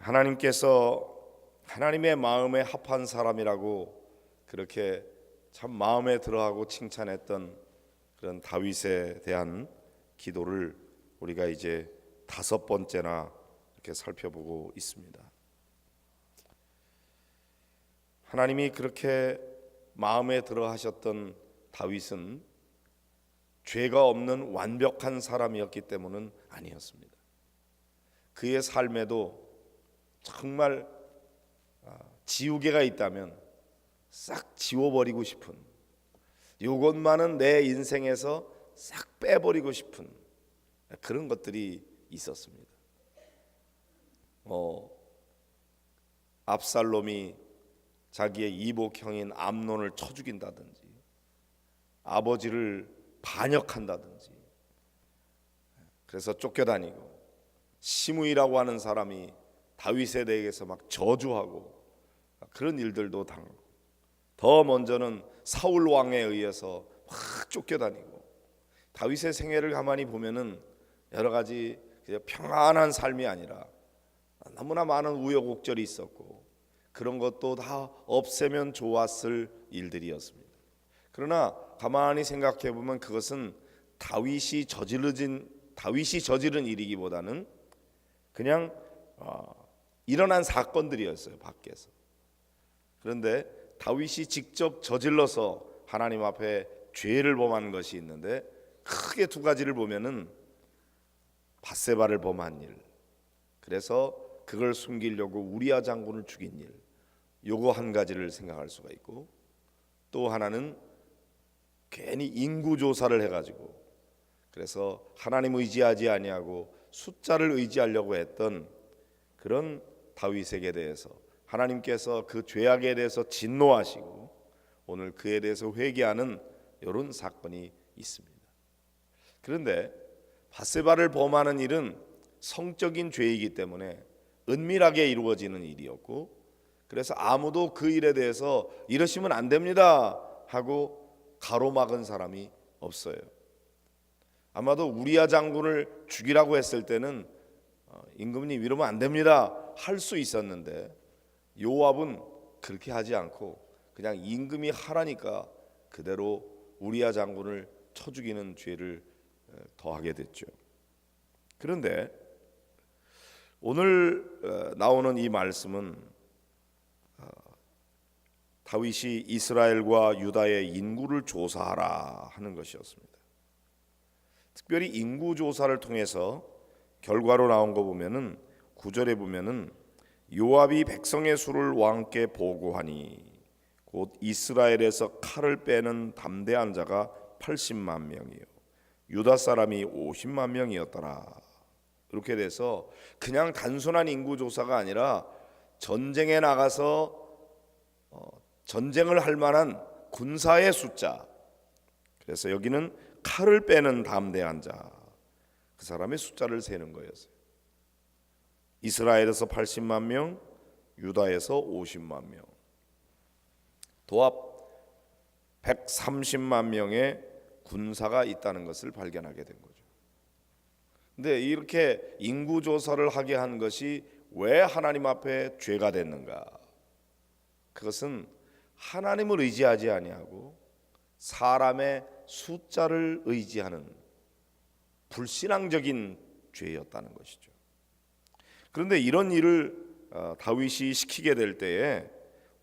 하나님께서 하나님의 마음에 합한 사람이라고 그렇게 참 마음에 들어하고 칭찬했던 그런 다윗에 대한 기도를 우리가 이제 5번째나 이렇게 살펴보고 있습니다. 하나님이 그렇게 마음에 들어 하셨던 다윗은 죄가 없는 완벽한 사람이었기 때문은 아니었습니다. 그의 삶에도 정말 지우개가 있다면 싹 지워버리고 싶은, 이것만은 내 인생에서 싹 빼버리고 싶은 그런 것들이 있었습니다. 압살롬이 자기의 이복형인 암논을 쳐 죽인다든지, 아버지를 반역한다든지, 그래서 쫓겨다니고, 시므이라고 하는 사람이 다윗에 대해서 막 저주하고 그런 일들도 당하고, 더 먼저는 사울 왕에 의해서 확 쫓겨다니고, 다윗의 생애를 가만히 보면은 여러 가지 평안한 삶이 아니라 너무나 많은 우여곡절이 있었고, 그런 것도 다 없애면 좋았을 일들이었습니다. 그러나 가만히 생각해 보면 그것은 다윗이 저지른 일이기보다는 그냥 일어난 사건들이었어요, 밖에서. 그런데 다윗이 직접 저질러서 하나님 앞에 죄를 범한 것이 있는데, 크게 2가지를 보면은 밧세바를 범한 일, 그래서 그걸 숨기려고 우리아 장군을 죽인 일, 요거 한 가지를 생각할 수가 있고, 또 하나는 괜히 인구 조사를 해가지고, 그래서 하나님 의지하지 아니하고 숫자를 의지하려고 했던 그런 다윗에게 대해서 하나님께서 그 죄악에 대해서 진노하시고 오늘 그에 대해서 회개하는 이런 사건이 있습니다. 그런데 밧세바를 범하는 일은 성적인 죄이기 때문에 은밀하게 이루어지는 일이었고, 그래서 아무도 그 일에 대해서 이러시면 안 됩니다 하고 가로막은 사람이 없어요. 아마도 우리아 장군을 죽이라고 했을 때는 임금님 이러면 안 됩니다 할 수 있었는데, 요압은 그렇게 하지 않고 그냥 임금이 하라니까 그대로 우리아 장군을 쳐 죽이는 죄를 더하게 됐죠. 그런데 오늘 나오는 이 말씀은 다윗이 이스라엘과 유다의 인구를 조사하라 하는 것이었습니다. 특별히 인구 조사를 통해서 결과로 나온 거 보면은 9절에 보면은 요압이 백성의 수를 왕께 보고하니 곧 이스라엘에서 칼을 빼는 담대한 자가 80만 명이요 유다 사람이 50만 명이었더라. 이렇게 돼서 그냥 단순한 인구 조사가 아니라 전쟁에 나가서 전쟁을 할 만한 군사의 숫자, 그래서 여기는 칼을 빼는 담대한 자, 그 사람의 숫자를 세는 거였어요. 이스라엘에서 80만 명, 유다에서 50만 명, 도합 130만 명의 군사가 있다는 것을 발견하게 된 거죠. 근데 이렇게 인구 조사를 하게 한 것이 왜 하나님 앞에 죄가 됐는가? 그것은 하나님을 의지하지 아니하고 사람의 숫자를 의지하는 불신앙적인 죄였다는 것이죠. 그런데 이런 일을 다윗이 시키게 될 때에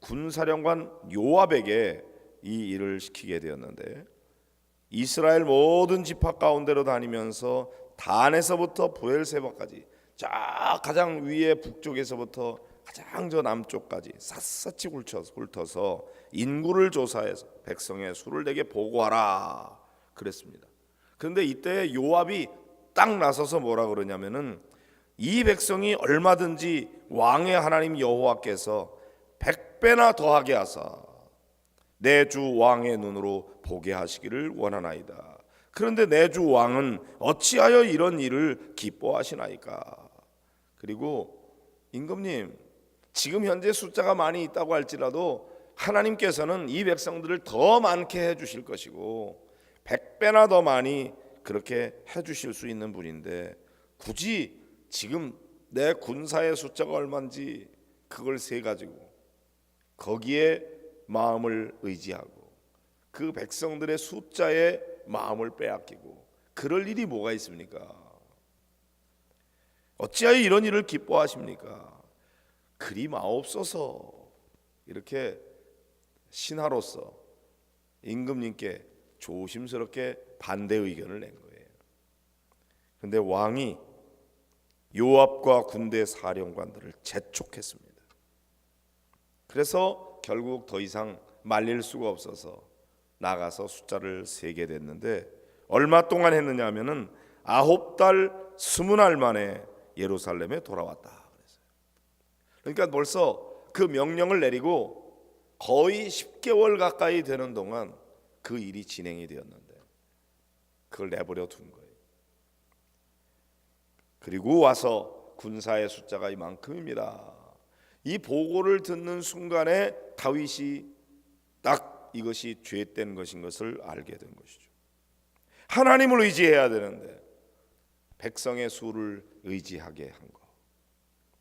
군사령관 요압에게 이 일을 시키게 되었는데, 이스라엘 모든 지파 가운데로 다니면서 단에서부터 브엘세바까지 쫙 가장 위에 북쪽에서부터 가장 저 남쪽까지 샅샅이 훑어서 인구를 조사해서 백성의 수를 내게 보고하라 그랬습니다. 그런데 이때 요압이 딱 나서서 뭐라 그러냐면은, 이 백성이 얼마든지 왕의 하나님 여호와께서 100배나 더하게 하사 내 주 왕의 눈으로 보게 하시기를 원하나이다. 그런데 내 주 왕은 어찌하여 이런 일을 기뻐하시나이까? 그리고 임금님, 지금 현재 숫자가 많이 있다고 할지라도 하나님께서는 이 백성들을 더 많게 해주실 것이고 100배나 더 많이 그렇게 해주실 수 있는 분인데, 굳이 지금 내 군사의 숫자가 얼마인지 그걸 세 가지고 거기에 마음을 의지하고 그 백성들의 숫자에 마음을 빼앗기고 그럴 일이 뭐가 있습니까? 어찌하여 이런 일을 기뻐하십니까? 그리 마옵소서. 이렇게 신하로서 임금님께 조심스럽게 반대 의견을 낸 거예요. 그런데 왕이 요압과 군대 사령관들을 재촉했습니다. 그래서 결국 더 이상 말릴 수가 없어서 나가서 숫자를 세게 됐는데 얼마 동안 했느냐 하면은 9달 20날 만에 예루살렘에 돌아왔다 그랬어요. 그러니까 벌써 그 명령을 내리고 거의 10개월 가까이 되는 동안 그 일이 진행이 되었는데 그걸 내버려 둔 거예요. 그리고 와서 군사의 숫자가 이만큼입니다. 이 보고를 듣는 순간에 다윗이 딱 이것이 죄된 것인 것을 알게 된 것이죠. 하나님을 의지해야 되는데 백성의 수를 의지하게 한 것,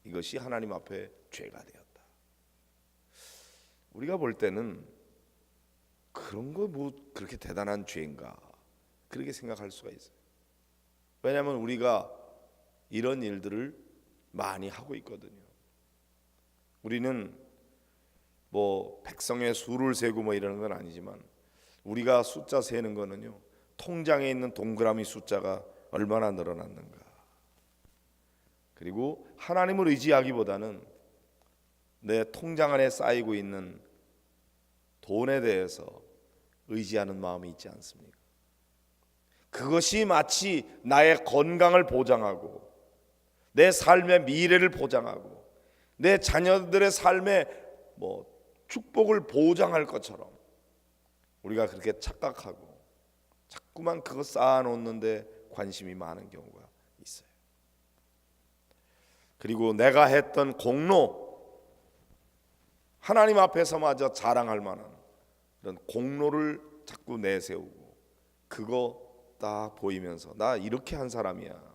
이것이 하나님 앞에 죄가 되었다. 우리가 볼 때는 그런 거 뭐 그렇게 대단한 죄인가 그렇게 생각할 수가 있어요. 왜냐하면 우리가 이런 일들을 많이 하고 있거든요. 우리는 뭐 백성의 수를 세고 뭐 이러는 건 아니지만 우리가 숫자 세는 거는요, 통장에 있는 동그라미 숫자가 얼마나 늘어났는가. 그리고 하나님을 의지하기보다는 내 통장 안에 쌓이고 있는 돈에 대해서 의지하는 마음이 있지 않습니까? 그것이 마치 나의 건강을 보장하고 내 삶의 미래를 보장하고 내 자녀들의 삶의 축복을 보장할 것처럼 우리가 그렇게 착각하고 자꾸만 그거 쌓아놓는데 관심이 많은 경우가 있어요. 그리고 내가 했던 공로, 하나님 앞에서마저 자랑할 만한 그런 공로를 자꾸 내세우고 그거 딱 보이면서 나 이렇게 한 사람이야,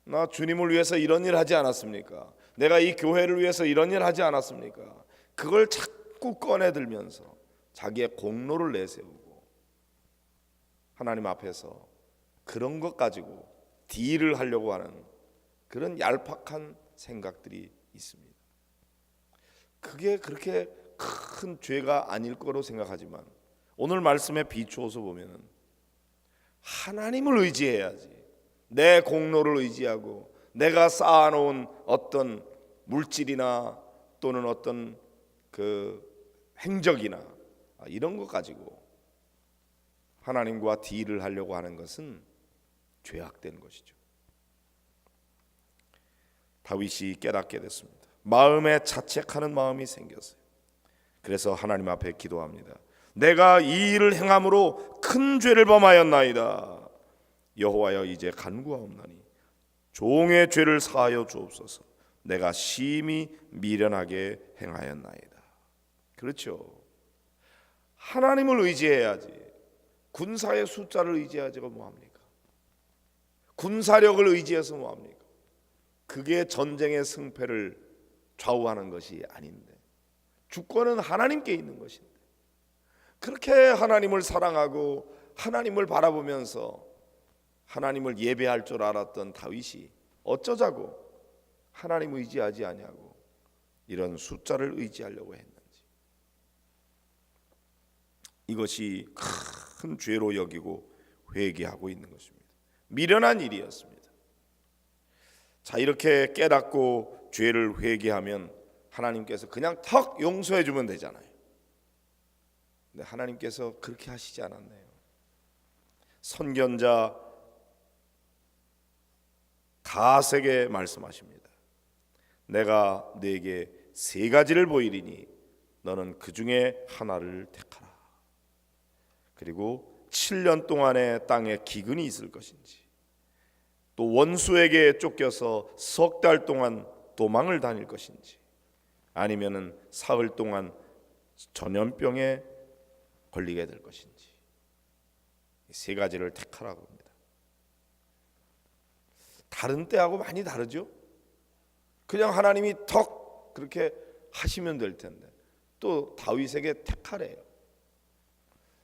나 주님을 위해서 이런 일 하지 않았습니까? 내가 이 교회를 위해서 이런 일 하지 않았습니까? 그걸 자꾸 꺼내들면서 자기의 공로를 내세우고 하나님 앞에서 그런 것 가지고 딜을 하려고 하는 그런 얄팍한 생각들이 있습니다. 그게 그렇게 큰 죄가 아닐 거로 생각하지만 오늘 말씀에 비추어서 보면은 하나님을 의지해야지. 내 공로를 의지하고 내가 쌓아놓은 어떤 물질이나 또는 어떤 그 행적이나 이런 것 가지고 하나님과 딜을 하려고 하는 것은 죄악된 것이죠. 다윗이 깨닫게 됐습니다. 마음에 자책하는 마음이 생겼어요. 그래서 하나님 앞에 기도합니다. 내가 이 일을 행함으로 큰 죄를 범하였나이다. 여호와여, 이제 간구하옵나니 종의 죄를 사하여 주옵소서. 내가 심히 미련하게 행하였나이다. 그렇죠. 하나님을 의지해야지. 군사의 숫자를 의지하지가 뭐합니까? 군사력을 의지해서 뭐합니까? 그게 전쟁의 승패를 좌우하는 것이 아닌데, 주권은 하나님께 있는 것인데, 그렇게 하나님을 사랑하고 하나님을 바라보면서 하나님을 예배할 줄 알았던 다윗이 어쩌자고 하나님 의지하지 아니하고 이런 숫자를 의지하려고 했는지, 이것이 큰 죄로 여기고 회개하고 있는 것입니다. 미련한 일이었습니다. 자, 이렇게 깨닫고 죄를 회개하면 하나님께서 그냥 턱 용서해 주면 되잖아요. 근데 하나님께서 그렇게 하시지 않았네요. 선견자 가세게 말씀하십니다. 내가 네게 세 가지를 보이리니 너는 그 중에 하나를 택하라. 그리고 7년 동안의 땅에 기근이 있을 것인지, 또 원수에게 쫓겨서 석 달 동안 도망을 다닐 것인지, 아니면은 사흘 동안 전염병에 걸리게 될 것인지, 이 세 가지를 택하라고 합니다. 다른 때하고 많이 다르죠? 그냥 하나님이 턱 그렇게 하시면 될 텐데 또 다윗에게 택하래요.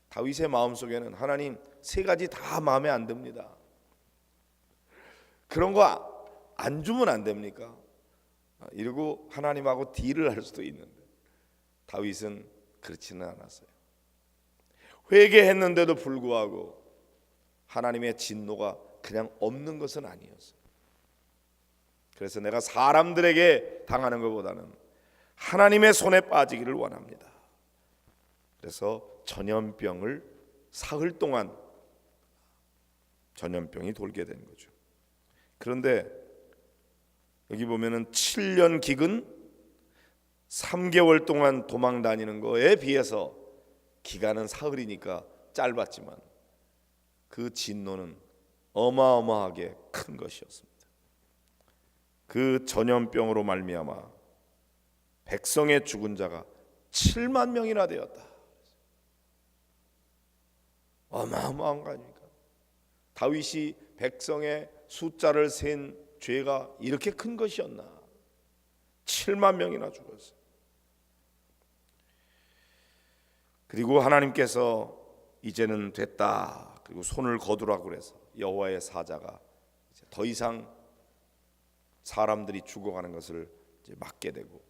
다윗의 마음속에는 하나님 세 가지 다 마음에 안 듭니다. 그런 거 안 주면 안 됩니까? 이러고 하나님하고 딜을 할 수도 있는데 다윗은 그렇지는 않았어요. 회개했는데도 불구하고 하나님의 진노가 그냥 없는 것은 아니었어요. 그래서 내가 사람들에게 당하는 것보다는 하나님의 손에 빠지기를 원합니다. 그래서 전염병을 사흘 동안 전염병이 돌게 된 거죠. 그런데 여기 보면은 7년 기근 3개월 동안 도망 다니는 거에 비해서 기간은 사흘이니까 짧았지만 그 진노는 어마어마하게 큰 것이었습니다. 그 전염병으로 말미암아 백성의 죽은 자가 7만 명이나 되었다. 어마어마한 거 아닙니까? 다윗이 백성의 숫자를 센 죄가 이렇게 큰 것이었나? 7만 명이나 죽었어요. 그리고 하나님께서 이제는 됐다. 그리고 손을 거두라고 그래서 여호와의 사자가 이제 더 이상 사람들이 죽어가는 것을 이제 막게 되고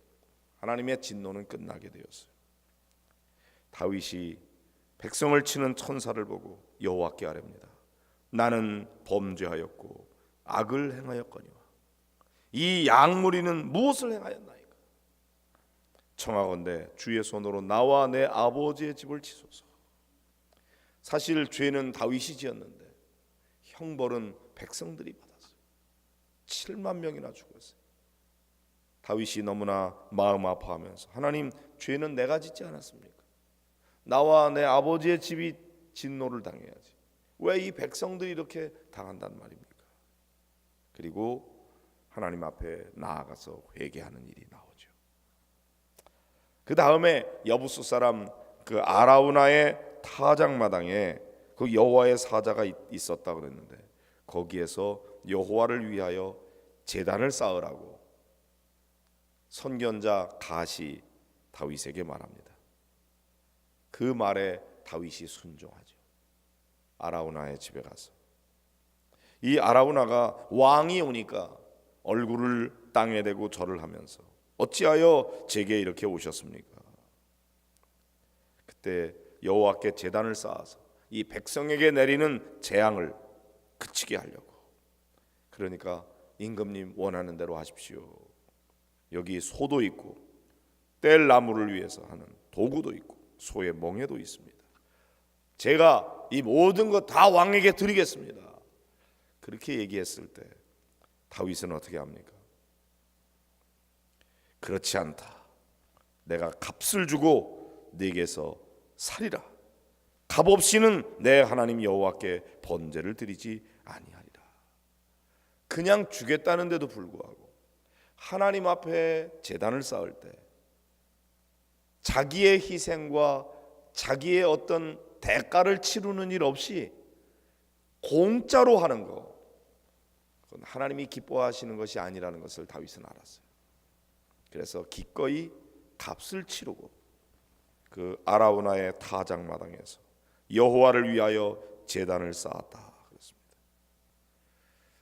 하나님의 진노는 끝나게 되었어요. 다윗이 백성을 치는 천사를 보고 여호와께 아뢰옵니다. 나는 범죄하였고 악을 행하였거니와 이 양무리는 무엇을 행하였나이까? 청하건대 주의 손으로 나와 내 아버지의 집을 치소서. 사실 죄는 다윗이 지었는데 형벌은 백성들이 받았어요. 7만 명이나 죽었어요. 다윗이 너무나 마음 아파하면서 하나님, 죄는 내가 짓지 않았습니까? 나와 내 아버지의 집이 진노를 당해야지. 왜 이 백성들이 이렇게 당한단 말입니까? 그리고 하나님 앞에 나아가서 회개하는 일이 나오죠. 그 다음에 여부수 사람 그 아라우나의 타작마당에 그 여호와의 사자가 있었다 그랬는데 거기에서 여호와를 위하여 제단을 쌓으라고 선견자 갓이 다윗에게 말합니다. 그 말에 다윗이 순종하죠. 아라우나의 집에 가서 이 아라우나가 왕이 오니까 얼굴을 땅에 대고 절을 하면서 어찌하여 제게 이렇게 오셨습니까? 그때 여호와께 제단을 쌓아서 이 백성에게 내리는 재앙을 그치게 하려고. 그러니까 임금님 원하는 대로 하십시오. 여기 소도 있고 뗄 나무를 위해서 하는 도구도 있고 소의 멍에도 있습니다. 제가 이 모든 것 다 왕에게 드리겠습니다. 그렇게 얘기했을 때 다윗은 어떻게 합니까? 그렇지 않다. 내가 값을 주고 네게서 살이라. 값 없이는 내 하나님 여호와께 번제를 드리지 아니하리라. 그냥 주겠다는데도 불구하고 하나님 앞에 제단을 쌓을 때 자기의 희생과 자기의 어떤 대가를 치르는 일 없이 공짜로 하는 거, 그건 하나님이 기뻐하시는 것이 아니라는 것을 다윗은 알았어요. 그래서 기꺼이 값을 치르고 그 아라우나의 타작마당에서 여호와를 위하여 제단을 쌓았다 그랬습니다.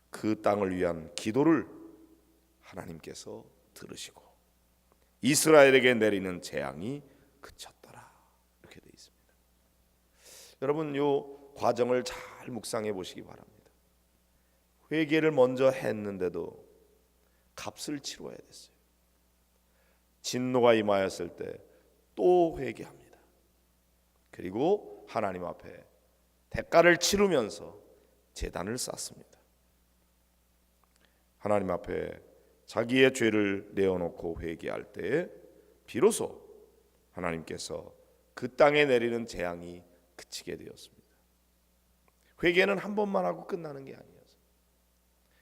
그 땅을 위한 기도를 하나님께서 들으시고 이스라엘에게 내리는 재앙이 그쳤더라. 이렇게 되어 있습니다. 여러분, 요 과정을 잘 묵상해 보시기 바랍니다. 회개를 먼저 했는데도 값을 치러야 됐어요. 진노가 임하였을 때 또 회개합니다. 그리고 하나님 앞에 대가를 치르면서 제단을 쌓습니다. 하나님 앞에 자기의 죄를 내어놓고 회개할 때에 비로소 하나님께서 그 땅에 내리는 재앙이 그치게 되었습니다. 회개는 한 번만 하고 끝나는 게 아니었어요.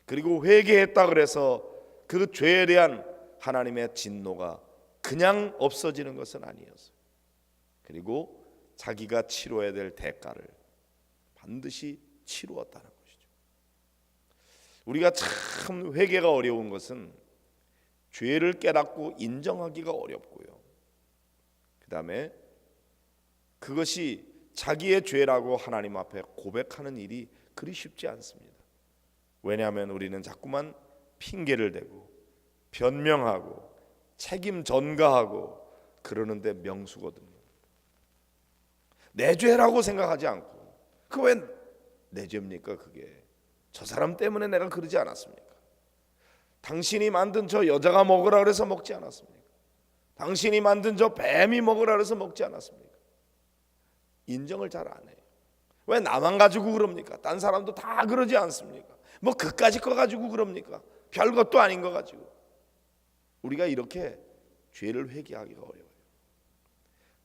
그리고 회개했다 그래서 그 죄에 대한 하나님의 진노가 그냥 없어지는 것은 아니었어요. 그리고 자기가 치러야 될 대가를 반드시 치루었다는 것이죠. 우리가 참 회개가 어려운 것은 죄를 깨닫고 인정하기가 어렵고요. 그 다음에 그것이 자기의 죄라고 하나님 앞에 고백하는 일이 그리 쉽지 않습니다. 왜냐하면 우리는 자꾸만 핑계를 대고 변명하고 책임 전가하고 그러는데 명수거든요. 내 죄라고 생각하지 않고, 그 왜 내 죄입니까? 그게 저 사람 때문에 내가 그러지 않았습니까? 당신이 만든 저 여자가 먹으라 그래서 먹지 않았습니까? 당신이 만든 저 뱀이 먹으라 그래서 먹지 않았습니까? 인정을 잘 안 해요. 왜 나만 가지고 그럽니까? 딴 사람도 다 그러지 않습니까? 뭐 그까짓 거 가지고 그럽니까? 별것도 아닌 거 가지고. 우리가 이렇게 죄를 회개하기가 어려워요.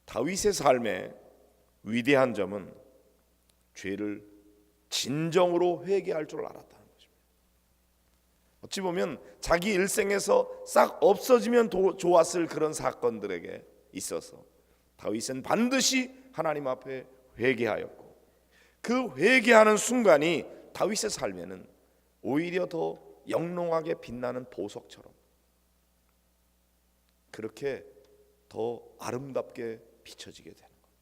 다윗의 삶의 위대한 점은 죄를 진정으로 회개할 줄 알았다는 것입니다. 어찌 보면 자기 일생에서 싹 없어지면 좋았을 그런 사건들에게 있어서 다윗은 반드시 하나님 앞에 회개하였고, 그 회개하는 순간이 다윗의 삶에는 오히려 더 영롱하게 빛나는 보석처럼 그렇게 더 아름답게 비춰지게 되는 거예요.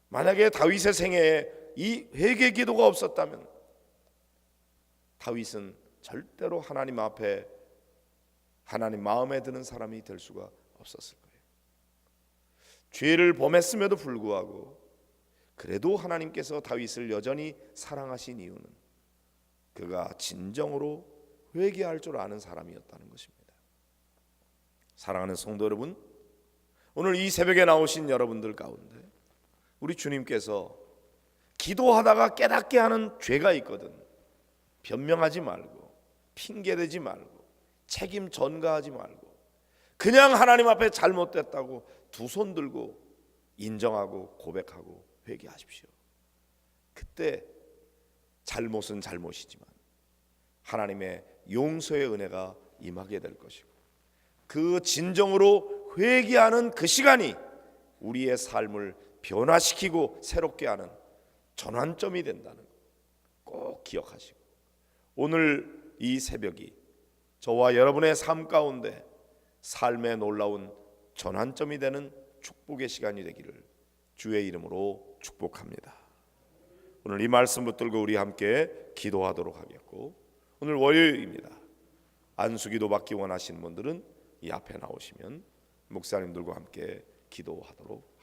만약에 다윗의 생애에 이 회개 기도가 없었다면 다윗은 절대로 하나님 앞에 하나님 마음에 드는 사람이 될 수가 없었을 거예요. 죄를 범했음에도 불구하고 그래도 하나님께서 다윗을 여전히 사랑하신 이유는 그가 진정으로 회개할 줄 아는 사람이었다는 것입니다. 사랑하는 성도 여러분, 오늘 이 새벽에 나오신 여러분들 가운데 우리 주님께서 기도하다가 깨닫게 하는 죄가 있거든. 변명하지 말고 핑계대지 말고 책임 전가하지 말고 그냥 하나님 앞에 잘못됐다고 두 손 들고 인정하고 고백하고 회개하십시오. 그때 잘못은 잘못이지만 하나님의 용서의 은혜가 임하게 될 것이고, 그 진정으로 회개하는 그 시간이 우리의 삶을 변화시키고 새롭게 하는 전환점이 된다는 것 꼭 기억하시고, 오늘 이 새벽이 저와 여러분의 삶 가운데 삶의 놀라운 전환점이 되는 축복의 시간이 되기를 주의 이름으로 축복합니다. 오늘 이 말씀 붙들고 우리 함께 기도하도록 하겠고, 오늘 월요일입니다. 안수기도 받기 원하시는 분들은 이 앞에 나오시면 목사님들과 함께 기도하도록